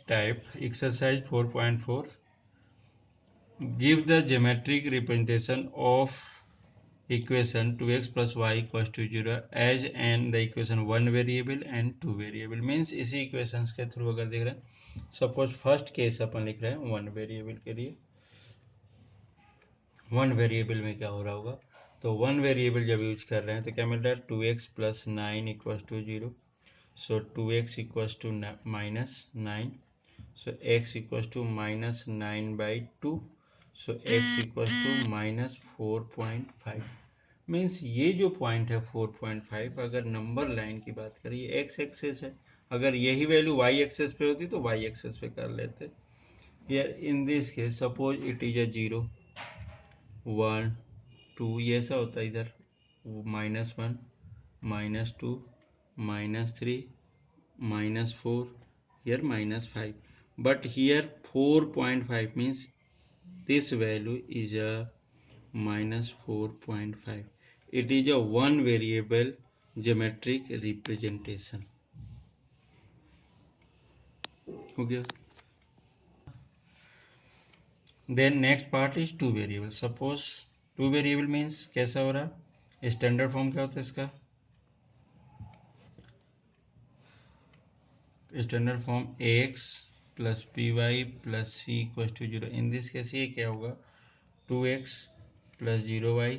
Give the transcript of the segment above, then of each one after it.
next type, exercise 4.4. Give the geometric representation of equation 2x plus y equals to 0 as and the equation one variable and two variable. Means इसी equations के through अगर देख रहे हैं, suppose first case अपन लिख रहे हैं one variable के लिए. वन वेरिएबल में क्या हो रहा होगा, तो वन वेरिएबल जब यूज कर रहे हैं तो क्या मिल रहा है 2x plus 9 equals to 0. So 2x equals to minus 9. So x equals to minus 9/2. So x equals to minus 4.5. Means ये जो पॉइंट है 4.5, अगर नंबर लाइन की बात करें ये एक्स एक्सेस है. अगर यही वैल्यू वाई एक्सेस पे होती तो वाई एक्सेस पे कर लेते. Here in this case suppose it is a 0 1 2, ये ऐसा होता है इधर -1 -2 -3 -4, here -5. But here 4.5 means this value is a -4.5. It is a one variable geometric representation. हो गया. Then next part is two variable. Suppose two variable means कैसा हो रहा, स्टैंडर्ड फॉर्म क्या होता है इसका, standard form ax plus B Y plus C equal to 0. In this case ये क्या होगा 2x plus 0y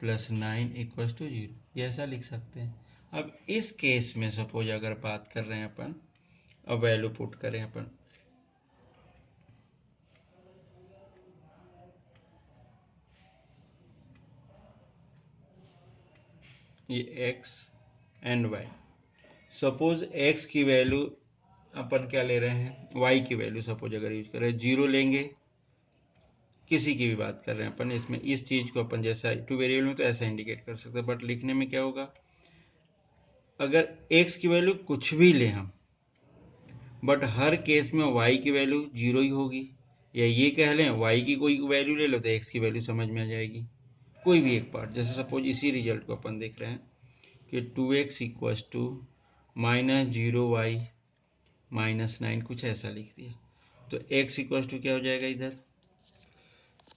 plus 9 equal to 0. ये ऐसा लिख सकते हैं. अब इस केस में सपोज अगर बात कर रहे हैं अपन, अब वैल्यू पुट करें अपन, ये x and y. Suppose x की वैल्यू अपन क्या ले रहे हैं, y की वैल्यू सपोज अगर यूज कर रहे हैं 0 लेंगे, किसी की भी बात कर रहे हैं अपन, इसमें इस चीज को अपन जैसा टू वेरिएबल में तो ऐसा इंडिकेट कर सकते हैं, बट लिखने में क्या होगा, अगर x की वैल्यू कुछ भी ले हम, बट हर केस में y की वैल्यू 0 ही होगी, या ये कह लें y की कोई वैल्यू ले लो तो x की वैल्यू समझ में आ जाएगी, कोई भी एक पार्ट. जैसे सपोज इसी रिजल्ट को अपन देख रहे हैं कि 2x इक्वल्स टू -0y -9, कुछ ऐसा लिख दिया, तो x इक्वल्स टू क्या हो जाएगा इधर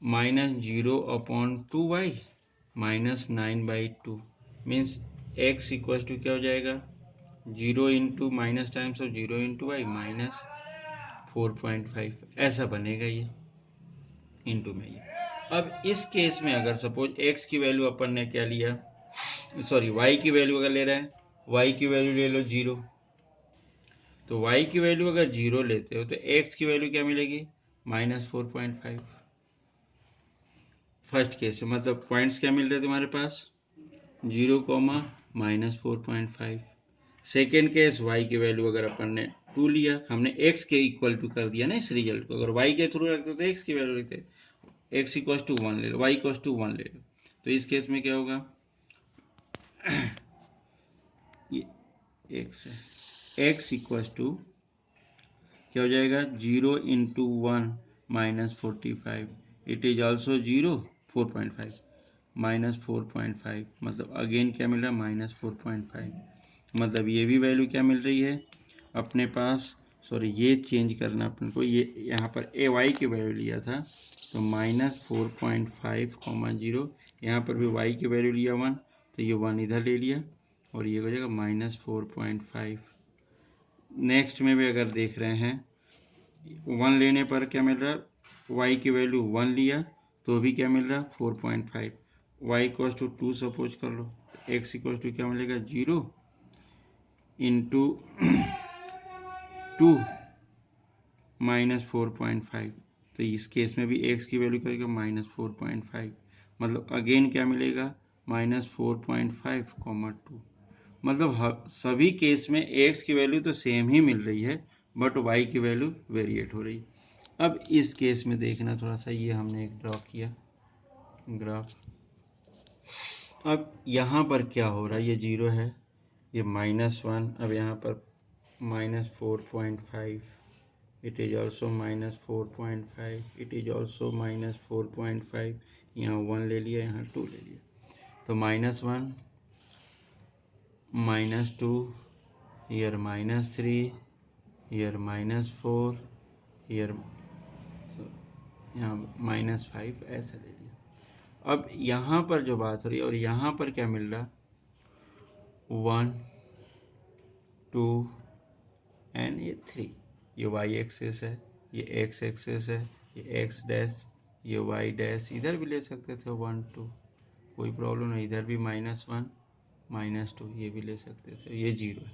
-0/2y -9/2. Means x equals to क्या हो जाएगा 0 into minus times of 0 into Y -4.5. ऐसा बनेगा ये इंटू में ये. अब इस केस में अगर सपोज x की वैल्यू अपन ने क्या लिया, सॉरी y की वैल्यू अगर ले रहे हैं, y की वैल्यू ले लो 0, तो y की वैल्यू अगर 0 लेते हो तो x की वैल्यू क्या मिलेगी -4.5. फर्स्ट केस में मतलब पॉइंट्स क्या मिल रहे तुम्हारे पास 0, -4.5. सेकेंड केस y की वैल्यू अगर अपन ने 2 लिया, हमने x के इक्वल टू कर दिया ना इस रिजल्ट को, अगर y के थ्रू रखते तो x की वैल्यू लेते, x इक्वल टू 1 ले लो, y इक्वल टू 1 ले लो, तो इस केस में क्या होगा ये x है, x इक्वल टू क्या हो जाएगा 0 इंटू 1 -45. इट इज ऑल्सो 0 4.5 -4.5, मतलब अगेन क्या मिल रहा है -4.5. मतलब ये भी वैल्यू क्या मिल रही है अपने पास, सॉरी ये चेंज करना अपन को, ये यहाँ पर ए वाई की वैल्यू लिया था तो -4.5, 0. यहाँ पर भी वाई की वैल्यू लिया 1, तो ये 1 इधर ले लिया और ये हो जाएगा -4.5. नेक्स्ट में भी अगर देख रहे हैं 1 लेने पर क्या मिल रहा है, y की वैल्यू 1 लिया तो भी क्या मिल रहा है 4.5. y इक्वल टू 2 सपोज कर लो, x इक्वल टू क्या मिलेगा 0 इंटू 2 -4.5. तो इस केस में भी x की वैल्यू करेगा -4.5, मतलब अगेन क्या मिलेगा -4.5, 2. मतलब सभी केस में x की वैल्यू तो सेम ही मिल रही है, बट y की वैल्यू वेरिएट हो रही. अब इस केस में देखना थोड़ा सा, ये हमने एक ड्रॉ किया ग्राफ. अब यहाँ पर क्या हो रहा है, ये 0 है, ये -1, अब यहाँ पर -4.5, it is also -4.5, it is also -4.5. यहाँ 1 ले लिया, यहाँ 2 ले लिया, तो -1 -2, here -3, हियर -4, हियर यहाँ -5, ऐसा ले लिया। अब यहाँ पर जो बात हो रही है, और यहाँ पर क्या मिल रहा, 1 2 एंड ये 3, ये वाई एक्सेस है, ये एक्स एक्सेस है, ये एक्स डैश, ये वाई डैश, इधर भी ले सकते थे 1 2, कोई प्रॉब्लम नहीं, इधर भी -1 -2, ये भी ले सकते थे, ये 0 है,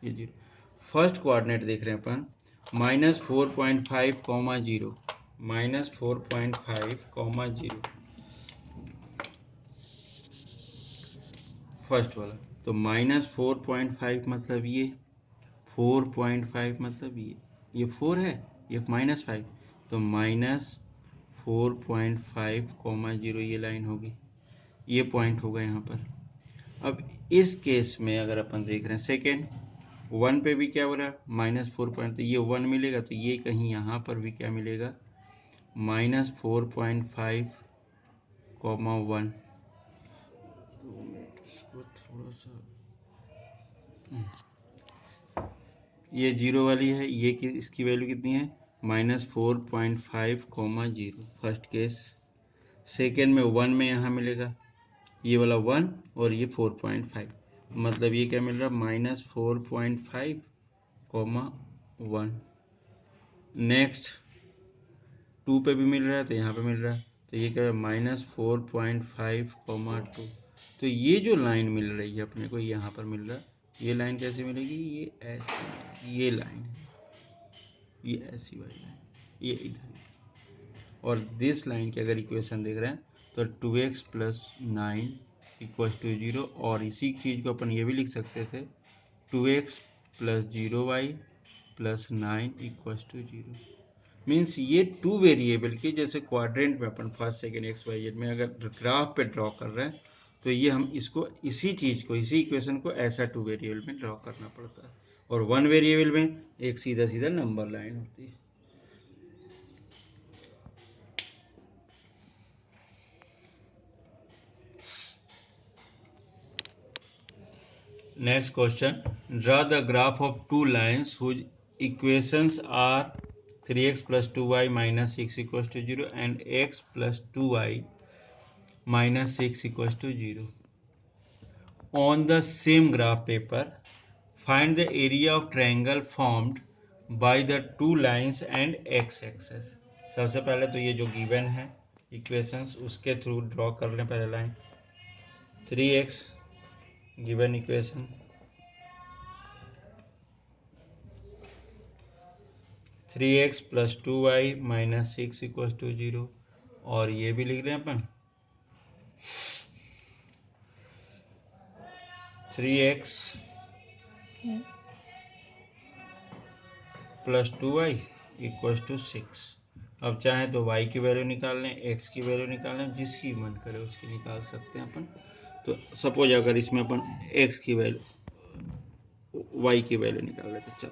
ये 0। फर्स्ट कोऑर्डिनेट देख रहे हैं अपन, -4.5, 0, -4.5, 0, फर्स्ट वाला। तो -4.5 मतलब ये, 4.5 मतलब ये 4 है, ये -5, तो -4.5, 0 ये लाइन होगी, ये पॉइंट होगा यहाँ पर। अब इस केस में अगर अपन देख रहे हैं सेकेंड 1 पे भी क्या हो रहा है, -4, तो ये 1 मिलेगा, तो ये कहीं यहाँ पर भी क्या मिलेगा, -4.5, 1। इसको थोड़ा सा, ये 0 वाली है, ये इसकी वैल्यू कितनी है, -4.5, 0, फर्स्ट केस। सेकेंड में 1 में यहाँ मिलेगा, ये वाला 1 और ये 4.5, मतलब ये क्या मिल रहा है, -4.5, 1। नेक्स्ट 2 पे भी मिल रहा है, तो यहाँ पे मिल रहा है, तो ये क्या है, -4.5, 2। तो ये जो लाइन मिल रही है अपने को, यहाँ पर मिल रहा है, ये लाइन कैसे मिलेगी, ये ऐसी, ये लाइन है, ये ऐसी वाली लाइन, ये इधर। और दिस लाइन की अगर इक्वेशन देख रहे हैं तो 2x + 9 = 0, और इसी चीज़ को अपन ये भी लिख सकते थे, 2x + 0y + 9 = 0। मीन्स ये 2 वेरिएबल के जैसे क्वाड्रेंट में अपन फर्स्ट सेकेंड XYZ में अगर ग्राफ पे ड्रॉ कर रहे हैं, तो ये हम इसको, इसी चीज़ को, इसी इक्वेशन को ऐसा 2 वेरिएबल में ड्रॉ करना पड़ता है, और 1 वेरिएबल में एक सीधा सीधा नंबर लाइन होती है। Next question, draw the graph of two lines whose equations are 3x + 2y - 6 = 0 and x + 2y - 6 = 0. On the same graph paper, find the area of triangle formed by the two lines and x-axis. सबसे पहले तो ये जो given है equations, उसके through draw कर लें पहले line. 3x given equation, 3x + 2y - 6 = 0, और ये भी लिख रहे हैं अपन 3x + 2y = 6। अब चाहे तो y की वैल्यू निकाल लें, x की वैल्यू निकाल लें, जिसकी मन करे उसकी निकाल सकते हैं अपन। तो सपोज अगर इसमें अपन x की वैल्यू, y की वैल्यू निकाल लेते, चलो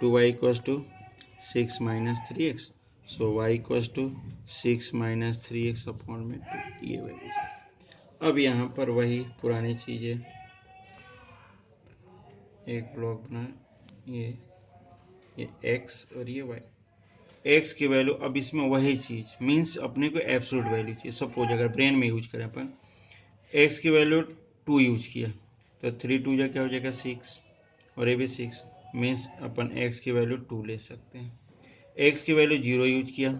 2y = 6 - 3x, सो y = 6 - 3x अपॉन में 2, ये वैल्यू। अब यहाँ पर वही पुरानी चीज़ें, एक ब्लॉक बना, ये x और ये y, x की वैल्यू, अब इसमें वही चीज़, मीन्स अपने को एब्सोल्यूट वैल्यू चाहिए। सपोज अगर ब्रेन में यूज करें अपन, x की वैल्यू 2 यूज किया, तो 3 2 जा क्या हो जाएगा 6, और ये भी 6, मीन्स अपन x की वैल्यू 2 ले सकते हैं। x की वैल्यू 0 यूज किया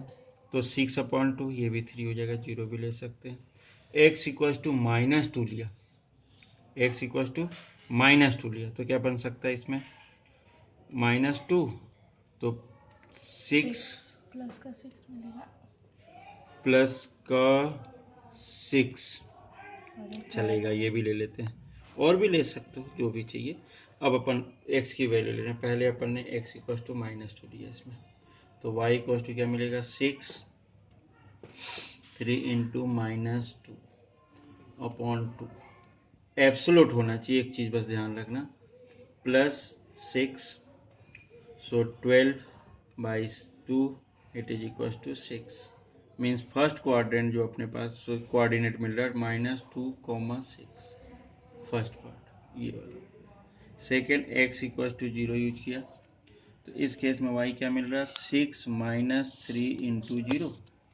तो 6/2, ये भी 3 हो जाएगा, 0 भी ले सकते हैं। x = -2 लिया, x = -2 लिया, तो क्या बन सकता है इसमें, -2, तो 6 प्लस का 6 चलेगा, ये भी ले लेते हैं, और भी ले सकते हो, जो भी चाहिए। अब अपन x की वैल्यू ले रहे हैं, पहले अपन ने x = -2 लिया इसमें, तो y = क्या मिलेगा, 6, 3 × -2/2, एब्सोल्यूट होना चाहिए, एक चीज़ बस ध्यान रखना, +6, सो 12/2 = 6, मीन्स फर्स्ट क्वाड्रेंट जो अपने पास कोऑर्डिनेट मिल रहा है -2, 6, फर्स्ट पार्ट ये वाला। सेकेंड x = 0 यूज किया, तो इस केस में y क्या मिल रहा है 6 माइनस 3 इंटू 0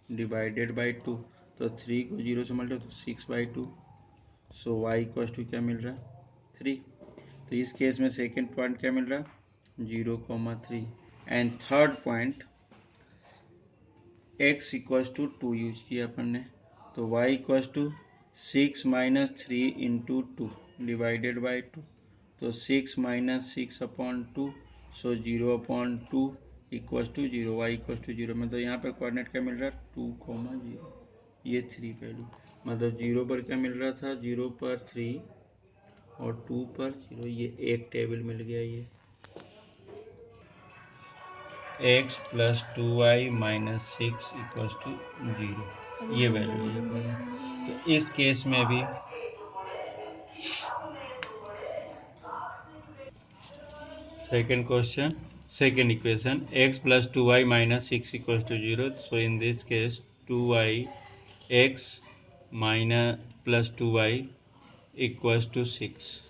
डिवाइडेड बाई 2। तो 3 को 0 से मल्टीप्लाई तो 6/2। सो y इक्वल टू क्या मिल रहा है 3। तो इस केस में सेकेंड पॉइंट क्या मिल रहा है 0,3 and third point x equal to 2 use किया अपन ने। तो y equal to 6 minus 3 into 2 divided by 2। तो 6 minus 6/2 so 0/2 equal to 0 y equal to 0। मतलब यहाँ पे कोऑर्डिनेट क्या मिल रहा है 2,0 ये 3 वैल्यू। मतलब 0 पर क्या मिल रहा था 0 पर 3 और 2 पर 0। ये एक टेबल मिल गया। ये x plus 2y minus 6 equal to 0 ये वैल्यू ली अपन ने। तो इस केस में भी second question, second equation x plus 2y minus 6 equals to 0. So in this case 2y x minus plus 2y equals to 6.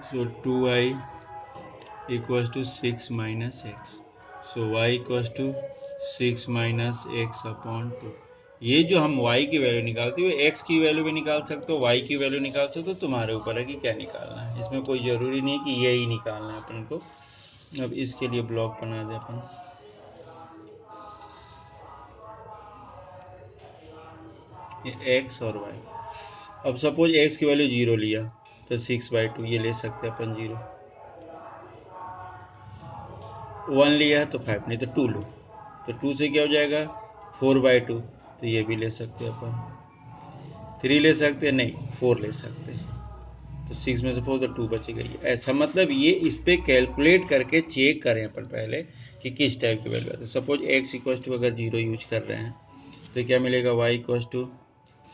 So 2y equals to 6 minus x. So y equals to 6 minus x upon 2. ये जो हम y की value निकालते हो x की value भी निकाल सकते हो, y की वैल्यू निकाल सकते हो। तुम्हारे ऊपर है कि क्या निकालना है। इसमें कोई ज़रूरी नहीं कि यही निकालना है अपन को। अब इसके लिए ब्लॉक बना दे अपन। ये x और y। अब सपोज x की वैल्यू 0 लिया तो 6/2 ये ले सकते हैं अपन 0। 1 लिया है तो 5 नहीं तो 2 लो तो 2 से क्या हो जाएगा 4/2 तो ये भी ले सकते हैं अपन। 3 ले सकते हैं नहीं 4 ले सकते हैं। तो 6 में से 4 तो 2 बच गई। ऐसा मतलब ये इस पर कैलकुलेट करके चेक करें अपन पहले कि किस टाइप की वैल्यू आती है। सपोज x इक्वल टू अगर 0 यूज कर रहे हैं तो क्या मिलेगा y equal to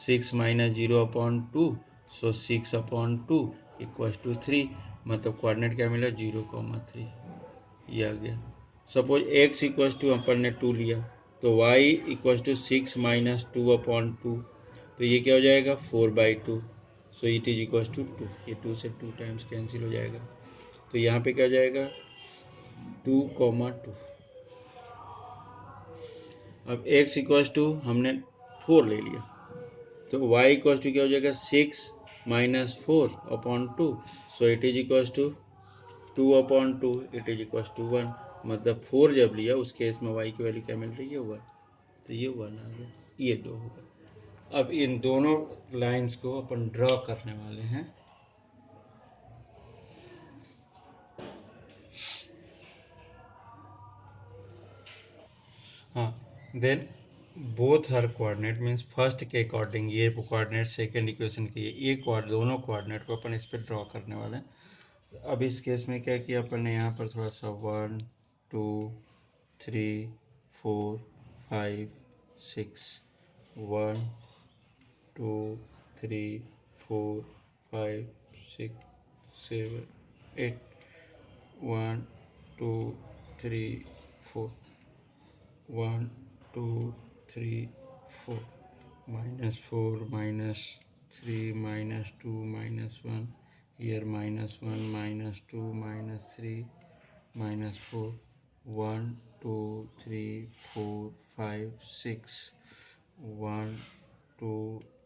6 minus 0/2 so 6/2 equal to 3। मतलब कोऑर्डिनेट क्या मिला 0,3 ये आ गया। सपोज x इक्वल टू अपन ने 2 लिया तो y इक्वल टू 6 माइनस 2/2 तो ये क्या हो जाएगा 4/2 so it is equal to 2। ये 2 से 2 टाइम्स कैंसिल हो जाएगा। तो यहाँ पे क्या हो जाएगा 2,2। अब x इक्वल टू हमने 4 ले लिया तो y इक्वल टू क्या हो जाएगा 6 minus 4/2 so it is equal to 2/2 it is equal to 1। मतलब 4 जब लिया उस केस में y की वैल्यू क्या मिल रही है 1। तो ये 1 आ गया। ये 2 होगा। अब इन दोनों लाइंस को अपन ड्रॉ करने वाले हैं। हाँ देन बोथ हर कोऑर्डिनेट मीन्स फर्स्ट के अकॉर्डिंग ये कोऑर्डिनेट सेकंड इक्वेशन की ये दोनों कोऑर्डिनेट को अपन इस पर ड्रॉ करने वाले हैं। अब इस केस में क्या किया अपन ने यहाँ पर थोड़ा सा 1 2 3 4 5 6 1 2 3 4 5 6 7 8 1 2 3 4 1 2 3 4 -4 -3 -2 -1 here -1 -2 -3 -4 1 2 3 4 5 6 1 2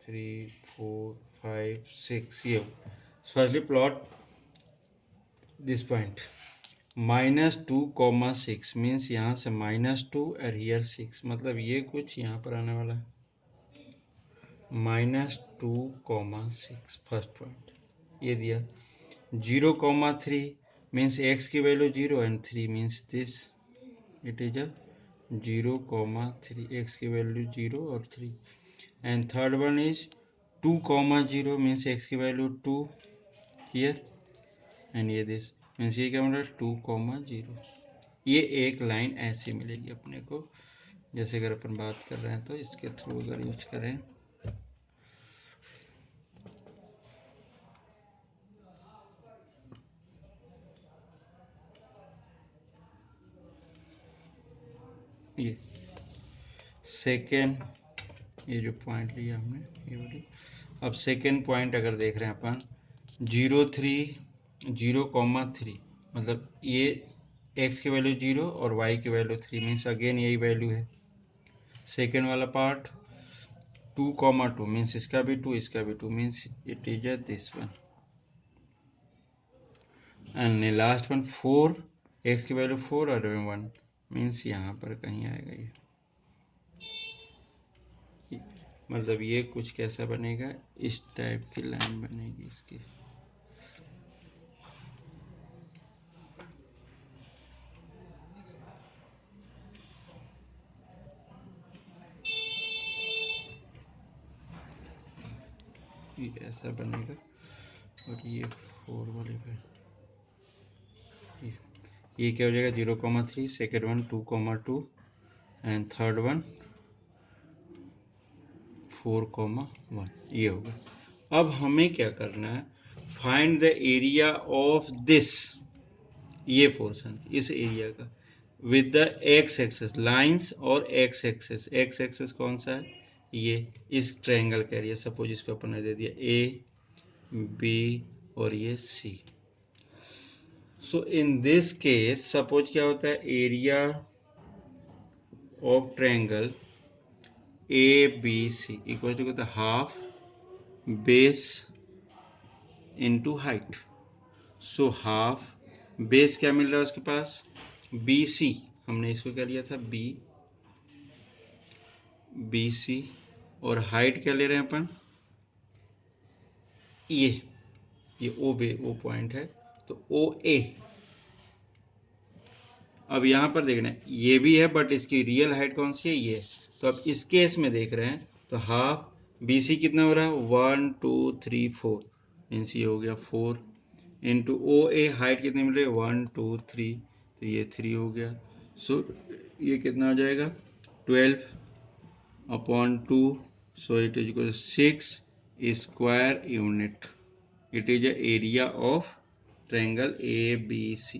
3 4 5 6 ये firstly plot this point -2,6 means यहाँ से -2 और हियर 6 मतलब ये कुछ यहाँ पर आने वाला है -2,6 फर्स्ट पॉइंट ये दिया 0,3 मीन्स x की value 0 and 3 means this it is a 0,3 x की वैल्यू 0 और 3 and third one is 2,0 means x की वैल्यू 2 हियर एंड ये दिस मीन्स ये क्या मिल रहा है 2,0। ये एक लाइन ऐसी मिलेगी अपने को जैसे अगर अपन बात कर रहे हैं तो इसके थ्रू अगर यूज करें ये सेकेंड, ये जो पॉइंट लिया हमने ये वाली। अब सेकेंड पॉइंट अगर देख रहे हैं अपन 0,3 मतलब ये x की वैल्यू 0 और y की वैल्यू 3 मीन्स अगेन यही वैल्यू है। सेकेंड वाला पार्ट 2,2 मीन्स इसका भी 2 इसका भी 2 means it is this one. And last one 4, x की वैल्यू 4 और 1 मीन्स यहाँ पर कहीं आएगा ये। मतलब ये कुछ कैसा बनेगा, इस टाइप की लाइन बनेगी इसकी। ये ऐसा बनेगा और ये 4 वाले पे ये क्या हो जाएगा 0,3, second one 2,2 and third one 4,1 ये होगा। अब हमें क्या करना है, find the area of this, ये पोर्शन इस एरिया का with the X axis lines और एक्स एक्सेस कौन सा है, ये इस ट्रायंगल का एरिया। सपोज इसको अपन ने दे दिया ए बी और ये C. So in this case suppose क्या होता है, area of triangle A B C equal to होता है half base into height. So half base क्या मिल रहा है उसके पास बी सी, हमने इसको क्या लिया था बी सी, और हाइट क्या ले रहे हैं अपन, ये ओ पॉइंट है तो ओ ए। अब यहां पर देखना है ये भी है बट इसकी रियल हाइट कौन सी है, ये। तो अब इस केस में देख रहे हैं तो हाफ बी सी कितना हो रहा है 1 2 3 4 मीन्स ये हो गया 4 इंटू ओ ए हाइट कितनी मिल रही है 1 2 3 तो ये 3 हो गया। सो ये कितना हो जाएगा 12/2 so it is equal 6 square unit. It is a area of triangle A B C.